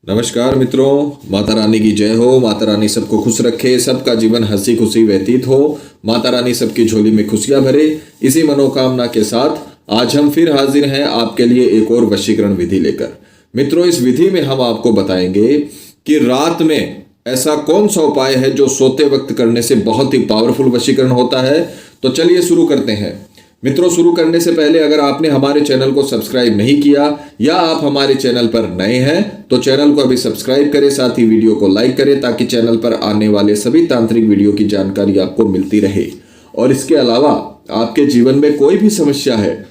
नमस्कार मित्रों, माता रानी की जय हो। माता रानी सबको खुश रखे, सबका जीवन हंसी खुशी व्यतीत हो। माता रानी सबकी झोली में खुशियां भरे। इसी मनोकामना के साथ आज हम फिर हाजिर हैं आपके लिए एक और वशीकरण विधि लेकर। मित्रों, इस विधि में हम आपको बताएंगे कि रात में ऐसा कौन सा उपाय है जो सोते वक्त करने से बहुत ही पावरफुल वशीकरण होता है। तो चलिए शुरू करते हैं। मित्रों, शुरू करने से पहले अगर आपने हमारे चैनल को सब्सक्राइब नहीं किया या आप हमारे चैनल पर नए हैं तो चैनल को अभी सब्सक्राइब करें, साथ ही वीडियो को लाइक करें ताकि चैनल पर आने वाले सभी तांत्रिक वीडियो की जानकारी आपको मिलती रहे। और इसके अलावा आपके जीवन में कोई भी समस्या है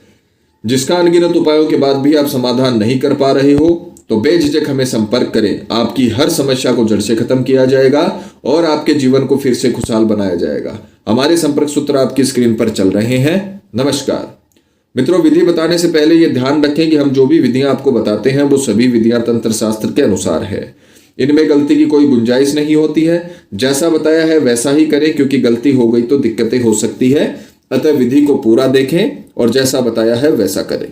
जिसका अनगिनत उपायों के बाद भी आप समाधान नहीं कर पा रहे हो तो बेझिझक हमें संपर्क करें। आपकी हर समस्या को जड़ से खत्म किया जाएगा और आपके जीवन को फिर से खुशहाल बनाया जाएगा। हमारे संपर्क सूत्र आपकी स्क्रीन पर चल रहे हैं। नमस्कार मित्रों, विधि बताने से पहले ये ध्यान रखें कि हम जो भी विधियां आपको बताते हैं वो सभी विधियां तंत्र शास्त्र के अनुसार है। इनमें गलती की कोई गुंजाइश नहीं होती है। जैसा बताया है वैसा ही करें, क्योंकि गलती हो गई तो दिक्कतें हो सकती है। अतः विधि को पूरा देखें और जैसा बताया है वैसा करें।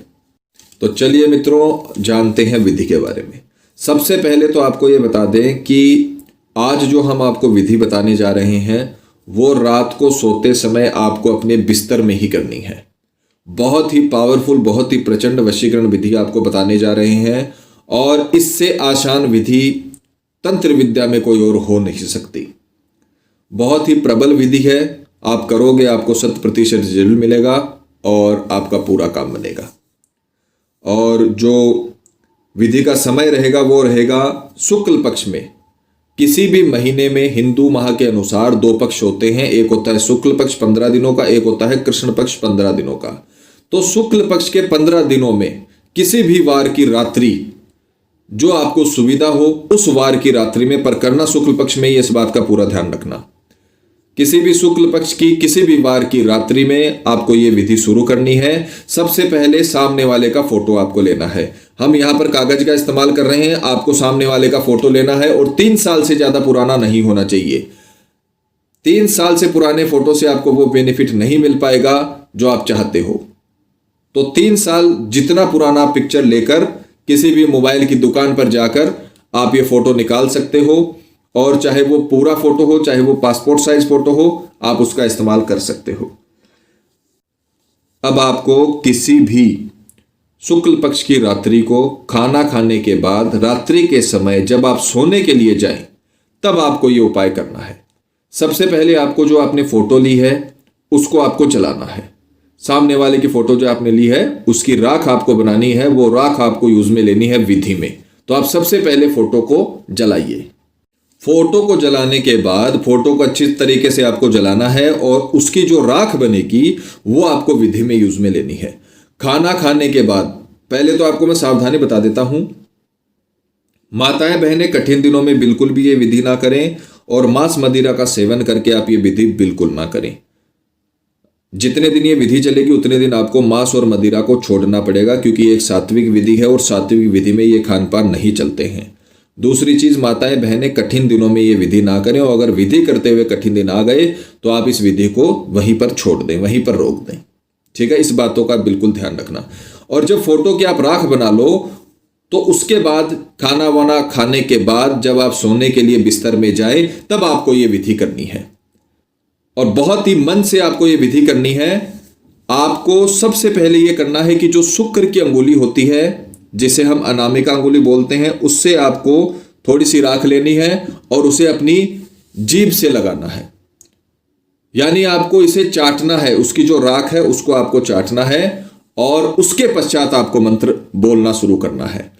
तो चलिए मित्रों, जानते हैं विधि के बारे में। सबसे पहले तो आपको ये बता दें कि आज जो हम आपको विधि बताने जा रहे हैं वो रात को सोते समय आपको अपने बिस्तर में ही करनी है। बहुत ही पावरफुल, बहुत ही प्रचंड वशीकरण विधि आपको बताने जा रहे हैं और इससे आसान विधि तंत्र विद्या में कोई और हो नहीं सकती। बहुत ही प्रबल विधि है। आप करोगे, आपको 100% रिजल्ट मिलेगा और आपका पूरा काम बनेगा। और जो विधि का समय रहेगा वो रहेगा शुक्ल पक्ष में। किसी भी महीने में हिंदू माह के अनुसार 2 पक्ष होते हैं। एक होता है शुक्ल पक्ष 15 दिनों का, एक होता है कृष्ण पक्ष 15 दिनों का। तो शुक्ल पक्ष के 15 दिनों में किसी भी वार की रात्रि जो आपको सुविधा हो उस वार की रात्रि में, पर करना शुक्ल पक्ष में ही, इस बात का पूरा ध्यान रखना। किसी भी शुक्ल पक्ष की किसी भी वार की रात्रि में आपको ये विधि शुरू करनी है। सबसे पहले सामने वाले का फोटो आपको लेना है। हम यहां पर कागज का इस्तेमाल कर रहे हैं। आपको सामने वाले का फोटो लेना है और 3 साल से ज्यादा पुराना नहीं होना चाहिए। 3 साल से पुराने फोटो से आपको वो बेनिफिट नहीं मिल पाएगा जो आप चाहते हो। तो 3 साल जितना पुराना पिक्चर लेकर किसी भी मोबाइल की दुकान पर जाकर आप ये फोटो निकाल सकते हो, और चाहे वो पूरा फोटो हो, चाहे वो पासपोर्ट साइज फोटो हो, आप उसका इस्तेमाल कर सकते हो। अब आपको किसी भी शुक्ल पक्ष की रात्रि को खाना खाने के बाद, रात्रि के समय जब आप सोने के लिए जाएं, तब आपको ये उपाय करना है। सबसे पहले आपको जो आपने फोटो ली है उसको आपको जलाना है। सामने वाले की फोटो जो आपने ली है उसकी राख आपको बनानी है। वो राख आपको यूज में लेनी है विधि में। तो आप सबसे पहले फोटो को जलाइए। फोटो को जलाने के बाद फोटो को अच्छी तरीके से आपको जलाना है और उसकी जो राख बनेगी वो आपको विधि में यूज में लेनी है। खाना खाने के बाद, पहले तो आपको मैं सावधानी बता देता हूं, माताएं बहनें कठिन दिनों में बिल्कुल भी ये विधि ना करें और मांस मदिरा का सेवन करके आप ये विधि बिल्कुल ना करें। जितने दिन ये विधि चलेगी उतने दिन आपको मांस और मदिरा को छोड़ना पड़ेगा, क्योंकि एक सात्विक विधि है और सात्विक विधि में ये खान पान नहीं चलते हैं। दूसरी चीज, माताएं बहनें कठिन दिनों में ये विधि ना करें, और अगर विधि करते हुए कठिन दिन आ गए तो आप इस विधि को वहीं पर छोड़ दें, वहीं पर रोक दें। ठीक है, इस बातों का बिल्कुल ध्यान रखना। और जब फोटो की आप राख बना लो तो उसके बाद खाना वाना खाने के बाद जब आप सोने के लिए बिस्तर में जाए तब आपको ये विधि करनी है। और बहुत ही मन से आपको ये विधि करनी है। आपको सबसे पहले ये करना है कि जो शुक्र की अंगुली होती है, जिसे हम अनामिका अंगुली बोलते हैं, उससे आपको थोड़ी सी राख लेनी है और उसे अपनी जीभ से लगाना है। यानी आपको इसे चाटना है। उसकी जो राख है उसको आपको चाटना है और उसके पश्चात आपको मंत्र बोलना शुरू करना है।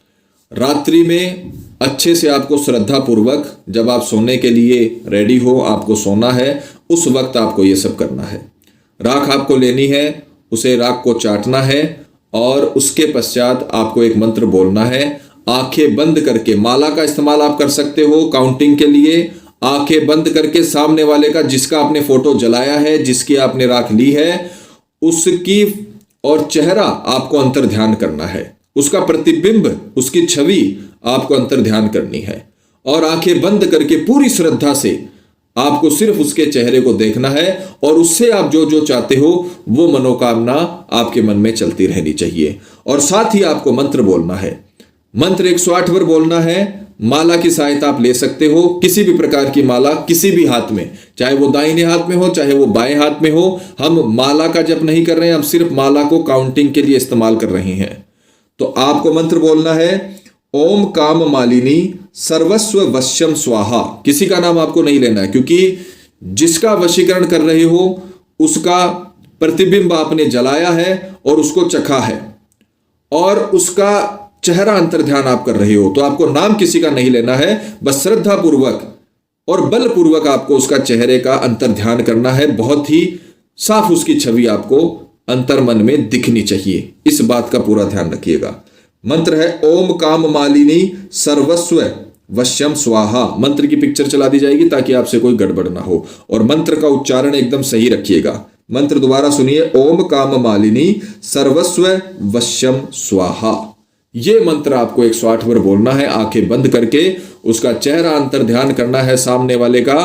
रात्रि में अच्छे से आपको श्रद्धा पूर्वक, जब आप सोने के लिए रेडी हो, आपको सोना है, उस वक्त आपको ये सब करना है। राख आपको लेनी है, उसे राख को चाटना है और उसके पश्चात आपको एक मंत्र बोलना है। आंखें बंद करके, माला का इस्तेमाल आप कर सकते हो काउंटिंग के लिए। आंखें बंद करके सामने वाले का, जिसका आपने फोटो जलाया है, जिसकी आपने राख ली है, उसकी और चेहरा आपको अंतर ध्यान करना है। उसका प्रतिबिंब, उसकी छवि आपको अंतर ध्यान करनी है। और आंखें बंद करके पूरी श्रद्धा से आपको सिर्फ उसके चेहरे को देखना है और उससे आप जो जो चाहते हो वो मनोकामना आपके मन में चलती रहनी चाहिए। और साथ ही आपको मंत्र बोलना है। मंत्र 108 बार बोलना है। माला की सहायता आप ले सकते हो। किसी भी प्रकार की माला किसी भी हाथ में, चाहे वो दाहिने हाथ में हो चाहे वो बाएं हाथ में हो, हम माला का जप नहीं कर रहे हैं, हम सिर्फ माला को काउंटिंग के लिए इस्तेमाल कर रहे हैं। तो आपको मंत्र बोलना है ओम काम मालिनी सर्वस्व वश्यम स्वाहा। किसी का नाम आपको नहीं लेना है, क्योंकि जिसका वशीकरण कर रहे हो उसका प्रतिबिंब आपने जलाया है और उसको चखा है और उसका चेहरा अंतर ध्यान आप कर रहे हो। तो आपको नाम किसी का नहीं लेना है, बस श्रद्धा पूर्वक और बल पूर्वक आपको उसका चेहरे का अंतर ध्यान करना है। बहुत ही साफ उसकी छवि आपको अंतर मन में दिखनी चाहिए, इस बात का पूरा ध्यान रखिएगा। मंत्र है ओम काम मालिनी सर्वस्व वश्यम स्वाहा। मंत्र की पिक्चर चला दी जाएगी ताकि आपसे कोई गड़बड़ ना हो, और मंत्र का उच्चारण एकदम सही रखिएगा। मंत्र दोबारा सुनिए, ओम काम मालिनी सर्वस्व वश्यम स्वाहा। ये मंत्र आपको 108 बार बोलना है, आंखें बंद करके उसका चेहरा अंतर ध्यान करना है सामने वाले का,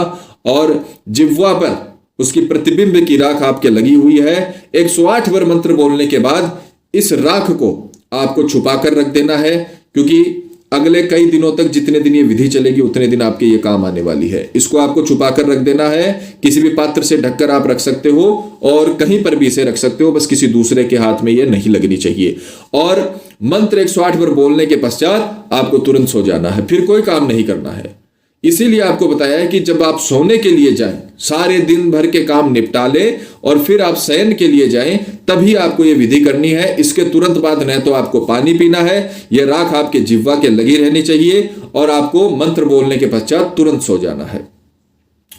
और जिह्वा पर उसकी प्रतिबिंब की राख आपके लगी हुई है। 108 बार मंत्र बोलने के बाद इस राख को आपको छुपा कर रख देना है, क्योंकि अगले कई दिनों तक जितने दिन ये विधि चलेगी उतने दिन आपके ये काम आने वाली है। इसको आपको छुपा कर रख देना है। किसी भी पात्र से ढककर आप रख सकते हो और कहीं पर भी इसे रख सकते हो, बस किसी दूसरे के हाथ में ये नहीं लगनी चाहिए। और मंत्र 108 बार बोलने के पश्चात आपको तुरंत सो जाना है, फिर कोई काम नहीं करना है। इसीलिए आपको बताया है कि जब आप सोने के लिए जाएं, सारे दिन भर के काम निपटा लें और फिर आप शयन के लिए जाएं, तभी आपको यह विधि करनी है। इसके तुरंत बाद न तो आपको पानी पीना है, यह राख आपके जिह्वा के लगी रहनी चाहिए, और आपको मंत्र बोलने के पश्चात तुरंत सो जाना है।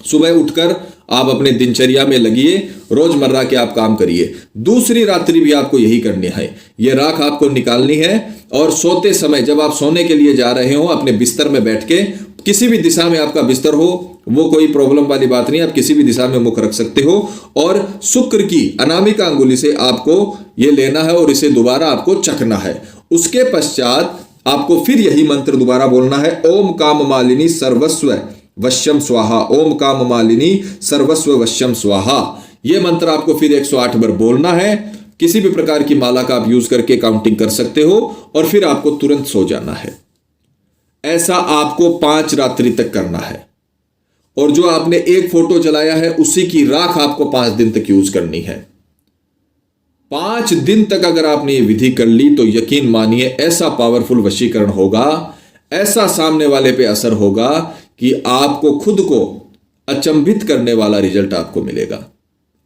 सुबह उठकर आप अपने दिनचर्या में लगिए, रोजमर्रा के आप काम करिए। दूसरी रात्रि भी आपको यही करनी है, यह राख आपको निकालनी है। और सोते समय जब आप सोने के लिए जा रहे हो, अपने बिस्तर में बैठ के, किसी भी दिशा में आपका बिस्तर हो, वो कोई प्रॉब्लम वाली बात नहीं, आप किसी भी दिशा में मुख रख सकते हो। और शुक्र की अनामिका अंगुली से आपको ये लेना है और इसे दोबारा आपको चखना है। उसके पश्चात आपको फिर यही मंत्र दोबारा बोलना है, ओम काम मालिनी सर्वस्व वश्यम स्वाहा। ओम काम मालिनी सर्वस्व वश्यम स्वाहा। यह मंत्र आपको फिर 108 बार बोलना है। किसी भी प्रकार की माला का आप यूज करके काउंटिंग कर सकते हो, और फिर आपको तुरंत सो जाना है। ऐसा आपको 5 रात्रि तक करना है। और जो आपने एक फोटो जलाया है उसी की राख आपको 5 दिन तक यूज करनी है। 5 दिन तक अगर आपने ये विधि कर ली तो यकीन मानिए ऐसा पावरफुल वशीकरण होगा, ऐसा सामने वाले पे असर होगा कि आपको खुद को अचंभित करने वाला रिजल्ट आपको मिलेगा।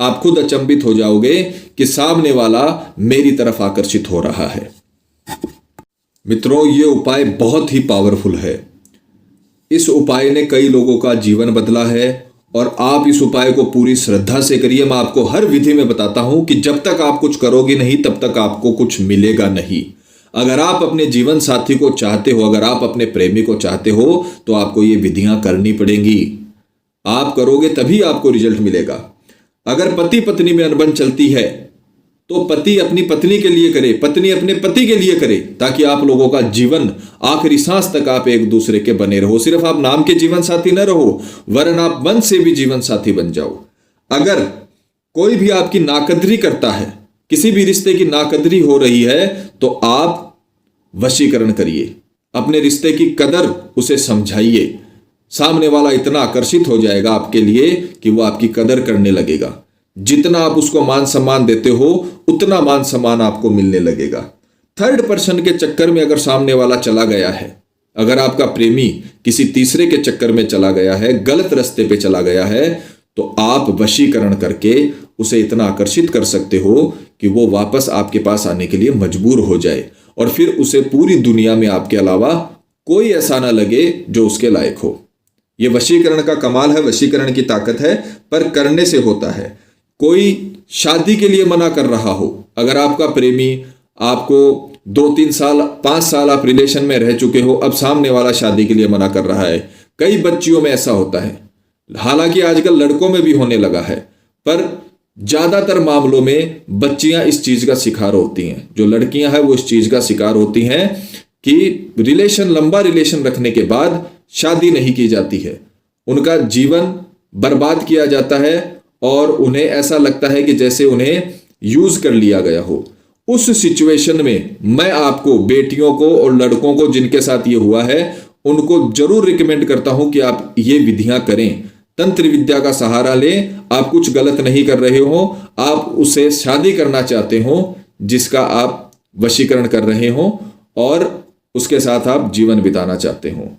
आप खुद अचंभित हो जाओगे कि सामने वाला मेरी तरफ आकर्षित हो रहा है। मित्रों, ये उपाय बहुत ही पावरफुल है। इस उपाय ने कई लोगों का जीवन बदला है, और आप इस उपाय को पूरी श्रद्धा से करिए। मैं आपको हर विधि में बताता हूं कि जब तक आप कुछ करोगे नहीं तब तक आपको कुछ मिलेगा नहीं। अगर आप अपने जीवन साथी को चाहते हो, अगर आप अपने प्रेमी को चाहते हो, तो आपको ये विधियां करनी पड़ेंगी। आप करोगे तभी आपको रिजल्ट मिलेगा। अगर पति पत्नी में अनबन चलती है तो पति अपनी पत्नी के लिए करे, पत्नी अपने पति के लिए करे, ताकि आप लोगों का जीवन आखिरी सांस तक आप एक दूसरे के बने रहो। सिर्फ आप नाम के जीवन साथी न रहो, वरन आप मन से भी जीवन साथी बन जाओ। अगर कोई भी आपकी नाकदरी करता है, किसी भी रिश्ते की नाकदरी हो रही है, तो आप वशीकरण करिए, अपने रिश्ते की कदर उसे समझाइए। सामने वाला इतना आकर्षित हो जाएगा आपके लिए कि वो आपकी कदर करने लगेगा। जितना आप उसको मान सम्मान देते हो उतना मान सम्मान आपको मिलने लगेगा। थर्ड पर्सन के चक्कर में अगर सामने वाला चला गया है, अगर आपका प्रेमी किसी तीसरे के चक्कर में चला गया है, गलत रास्ते पे चला गया है, तो आप वशीकरण करके उसे इतना आकर्षित कर सकते हो कि वो वापस आपके पास आने के लिए मजबूर हो जाए, और फिर उसे पूरी दुनिया में आपके अलावा कोई ऐसा ना लगे जो उसके लायक हो। यह वशीकरण का कमाल है, वशीकरण की ताकत है, पर करने से होता है। कोई शादी के लिए मना कर रहा हो, अगर आपका प्रेमी आपको 2-3 साल 5 साल आप रिलेशन में रह चुके हो, अब सामने वाला शादी के लिए मना कर रहा है। कई बच्चियों में ऐसा होता है, हालांकि आजकल लड़कों में भी होने लगा है, पर ज्यादातर मामलों में बच्चियां इस चीज का शिकार होती हैं। जो लड़कियां हैं वो इस चीज का शिकार होती हैं कि लंबा रिलेशन रखने के बाद शादी नहीं की जाती है, उनका जीवन बर्बाद किया जाता है, और उन्हें ऐसा लगता है कि जैसे उन्हें यूज कर लिया गया हो। उस सिचुएशन में मैं आपको बेटियों को और लड़कों को जिनके साथ ये हुआ है उनको जरूर रिकमेंड करता हूं कि आप ये विधियां करें। तंत्र विद्या का सहारा लें। आप कुछ गलत नहीं कर रहे हो, आप उसे शादी करना चाहते हो जिसका आप वशीकरण कर रहे हो और उसके साथ आप जीवन बिताना चाहते हो।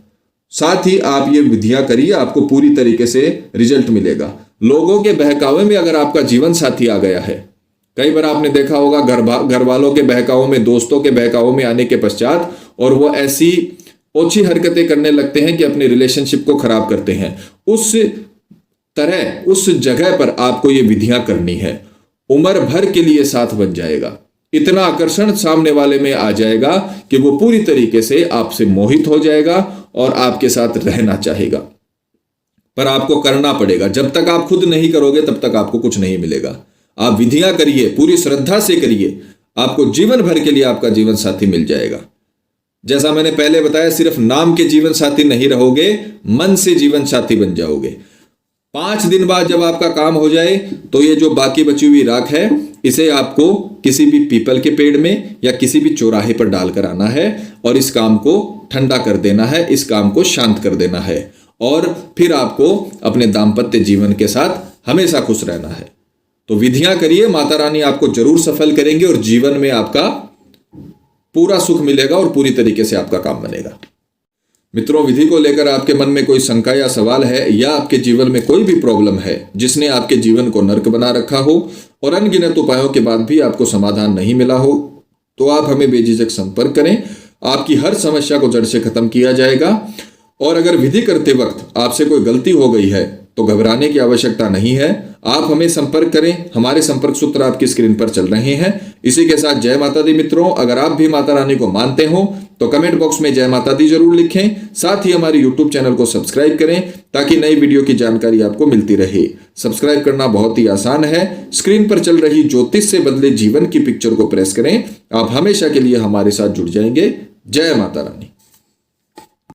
साथ ही आप ये विधियां करिए, आपको पूरी तरीके से रिजल्ट मिलेगा। लोगों के बहकावे में अगर आपका जीवन साथी आ गया है, कई बार आपने देखा होगा घर वालों के बहकावे में, दोस्तों के बहकावे में आने के पश्चात, और वो ऐसी ओछी हरकतें करने लगते हैं कि अपनी रिलेशनशिप को खराब करते हैं। उस तरह उस जगह पर आपको ये विधियां करनी है। उम्र भर के लिए साथ बन जाएगा। इतना आकर्षण सामने वाले में आ जाएगा कि वो पूरी तरीके से आपसे मोहित हो जाएगा और आपके साथ रहना चाहेगा। पर आपको करना पड़ेगा। जब तक आप खुद नहीं करोगे तब तक आपको कुछ नहीं मिलेगा। आप विधियां करिए, पूरी श्रद्धा से करिए, आपको जीवन भर के लिए आपका जीवन साथी मिल जाएगा। जैसा मैंने पहले बताया, सिर्फ नाम के जीवन साथी नहीं रहोगे, मन से जीवन साथी बन जाओगे। 5 दिन बाद जब आपका काम हो जाए तो ये जो बाकी बची हुई राख है, इसे आपको किसी भी पीपल के पेड़ में या किसी भी चौराहे पर डालकर आना है और इस काम को ठंडा कर देना है, इस काम को शांत कर देना है और फिर आपको अपने दाम्पत्य जीवन के साथ हमेशा खुश रहना है। तो विधियां करिए, माता रानी आपको जरूर सफल करेंगे और जीवन में आपका पूरा सुख मिलेगा और पूरी तरीके से आपका काम बनेगा। मित्रों, विधि को लेकर आपके मन में कोई शंका या सवाल है या आपके जीवन में कोई भी प्रॉब्लम है जिसने आपके जीवन को नर्क बना रखा हो और अनगिनत उपायों के बाद भी आपको समाधान नहीं मिला हो, तो आप हमें बेझिझक संपर्क करें। आपकी हर समस्या को जड़ से खत्म किया जाएगा। और अगर विधि करते वक्त आपसे कोई गलती हो गई है तो घबराने की आवश्यकता नहीं है। आप हमें संपर्क करें, हमारे संपर्क सूत्र आपकी स्क्रीन पर चल रहे हैं। इसी के साथ जय माता दी मित्रों। अगर आप भी माता रानी को मानते हो तो कमेंट बॉक्स में जय माता दी जरूर लिखें। साथ ही हमारे यूट्यूब चैनल को सब्सक्राइब करें ताकि नई वीडियो की जानकारी आपको मिलती रहे। सब्सक्राइब करना बहुत ही आसान है। स्क्रीन पर चल रही ज्योतिष से बदले जीवन की पिक्चर को प्रेस करें। आप हमेशा के लिए हमारे साथ जुड़ जाएंगे। जय माता रानी।